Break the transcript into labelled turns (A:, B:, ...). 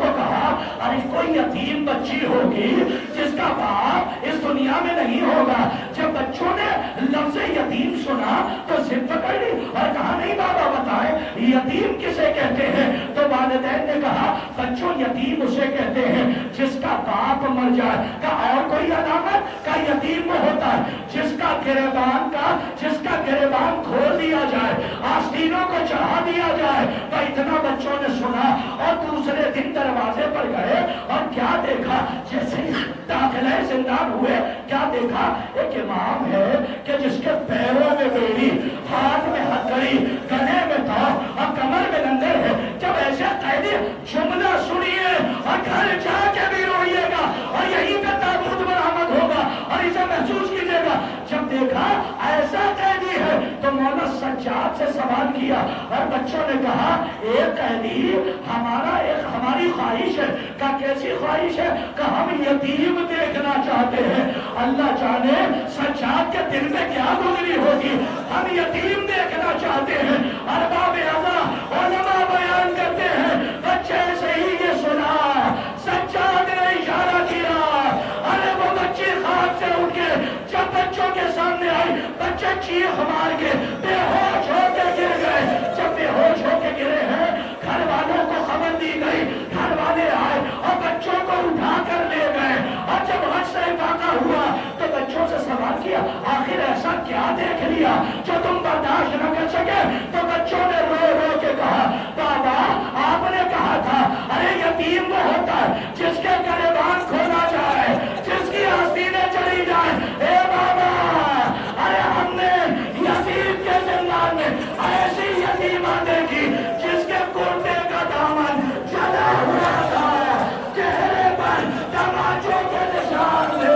A: کو کہا ارے کوئی یتیم بچی ہوگی جس کا باپ اس دنیا میں نہیں ہوگا. جب بچوں نے لفظ یتیم سنا تو ضد پکڑ لی اور کہا نہیں بابا بتائیں یتیم کسے کہتے ہیں. تو والدین نے کہا بچوں یتیم اسے کہتے ہیں جس کا باپ مر جائے. کہا اور کوئی علامت؟ کا یتیم وہ ہوتا ہے جس کا گریبان کھول دیا جائے, آستینوں کو چڑھا دیا جائے. تو اتنا بچوں نے سنا اور دوسرے دن دروازے پر گئے اور کیا دیکھا, جیسے داخلہ زندان ہوئے کیا دیکھا, ایک امام ہے کہ جس کے پیروں میں بیڑی, ہاتھ میں ہتھکڑی, گلے میں تاؤ اور کمر میں لنگر ہے. جب ایسے قیدی جملہ سنیے اور گھر جا کے بھی روئیے گا اور یہیں پہ تابوت برآمد ہوگا اور اسے محسوس کیجیے گا. جب دیکھا ایسا قیدی ہے تو مولا سجاد سے سوال کیا اور بچوں نے کہا ایک قیدی ہماری خواہش ہے. کہا کیسی خواہش ہے؟ کہ ہم یتیم دیکھنا چاہتے ہیں. اللہ جانے سجاد کے دل میں کیا گزری ہوگی, ہم یتیم دیکھنا چاہتے ہیں. ارباب اللہ علماء بیان کرتے ہیں بچے سے ہی یہ سنا سجاد نے اشارہ کیا. ارے وہ بچے خواب سے اٹھ کے جب بچوں کے سامنے آئی بچے چیخ مار کے بے ہوش ہو کے گر گئے. جب بے ہوش ہو کے گرے ہیں گھر والوں کو خبر دی گئی, گھر والے آئے اور بچوں کو اٹھا کر لے گئے. اور جب حج سے واقعہ ہوا تو بچوں سے سوال کیا آخر ایسا کیا دیکھ لیا جو تم برداشت نہ کر سکے. تو بچوں نے رو رو کے کہا بابا آپ نے کہا تھا ارے یتیم وہ ہوتا ہے جس کے گریبان کھولا جائے, جس کی آستینیں چلی جائیں. اے بابا ارے ہم نے یتیم کے زندان میں ایسی یتیمہ دیکھی جس کے کرتے کا دامن جلا ہوا تھا, چہرے پر تماچوں کے نشان تھے.